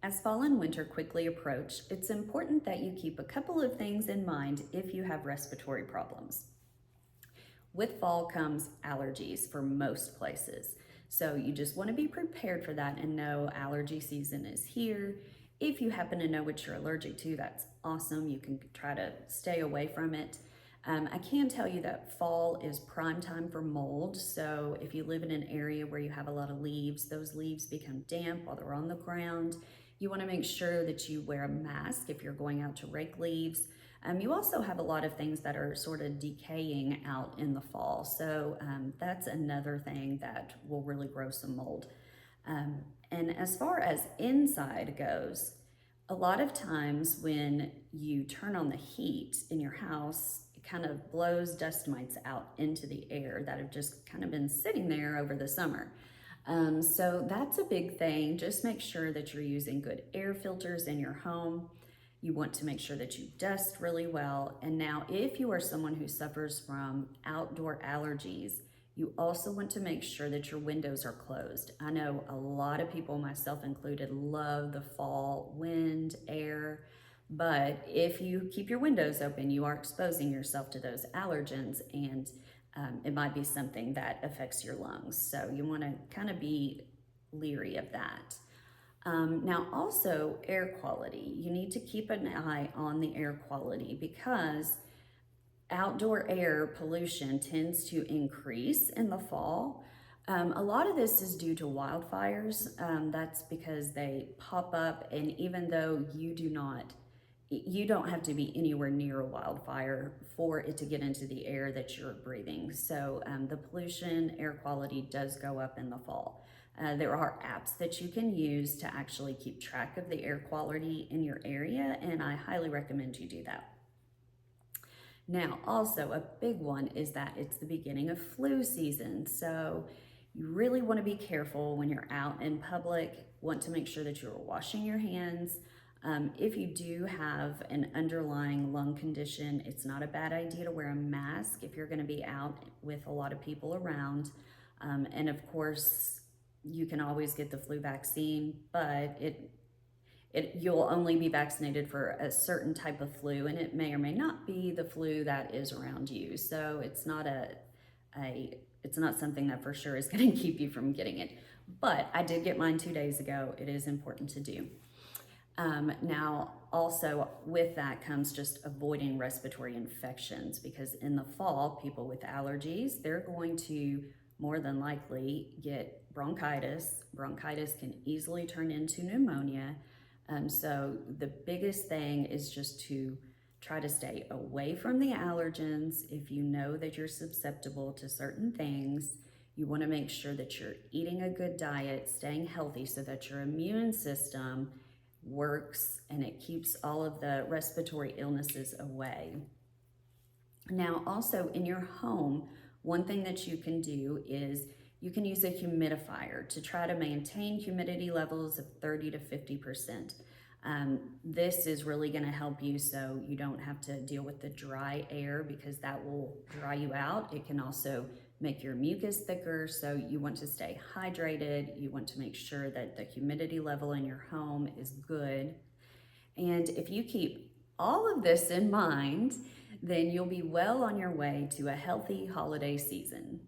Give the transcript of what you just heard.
As fall and winter quickly approach, it's important that you keep a couple of things in mind if you have respiratory problems. With fall comes allergies for most places. So you just want to be prepared for that and know allergy season is here. If you happen to know what you're allergic to, that's awesome. You can try to stay away from it. I can tell you that fall is prime time for mold. So if you live in an area where you have a lot of leaves, those leaves become damp while they're on the ground. You want to make sure that you wear a mask if you're going out to rake leaves. You also have a lot of things that are sort of decaying out in the fall. So that's another thing that will really grow some mold. Um, and as far as inside goes, a lot of times when you turn on the heat in your house, it kind of blows dust mites out into the air that have just kind of been sitting there over the summer. So that's a big thing. Just make sure that you're using good air filters in your home. You want to make sure that you dust really well. And now, if you are someone who suffers from outdoor allergies, you also want to make sure that your windows are closed. I know a lot of people, myself included, love the fall wind, air, but if you keep your windows open, you are exposing yourself to those allergens, and it might be something that affects your lungs. So you want to kind of be leery of that. Now, also air quality. You need to keep an eye on the air quality because outdoor air pollution tends to increase in the fall. A lot of this is due to wildfires. That's because they pop up, and even though you don't have to be anywhere near a wildfire for it to get into the air that you're breathing. So the pollution, air quality does go up in the fall. There are apps that you can use to actually keep track of the air quality in your area, and I highly recommend you do that. Now, also a big one is that it's the beginning of flu season. So you really want to be careful when you're out in public, want to make sure that you're washing your hands. If you do have an underlying lung condition, it's not a bad idea to wear a mask if you're going to be out with a lot of people around. And of course, you can always get the flu vaccine, but you'll only be vaccinated for a certain type of flu, and it may or may not be the flu that is around you. So it's not it's not something that for sure is going to keep you from getting it. But I did get mine 2 days ago. It is important to do. Now, also with that comes just avoiding respiratory infections, because in the fall, people with allergies, they're going to more than likely get bronchitis. Bronchitis can easily turn into pneumonia. So the biggest thing is just to try to stay away from the allergens. If you know that you're susceptible to certain things, you want to make sure that you're eating a good diet, staying healthy so that your immune system works and it keeps all of the respiratory illnesses away. Now, also in your home, one thing that you can do is you can use a humidifier to try to maintain humidity levels of 30 to 50%. This is really going to help you so you don't have to deal with the dry air, because that will dry you out. It can also make your mucus thicker, so you want to stay hydrated. You want to make sure that the humidity level in your home is good. And if you keep all of this in mind, then you'll be well on your way to a healthy holiday season.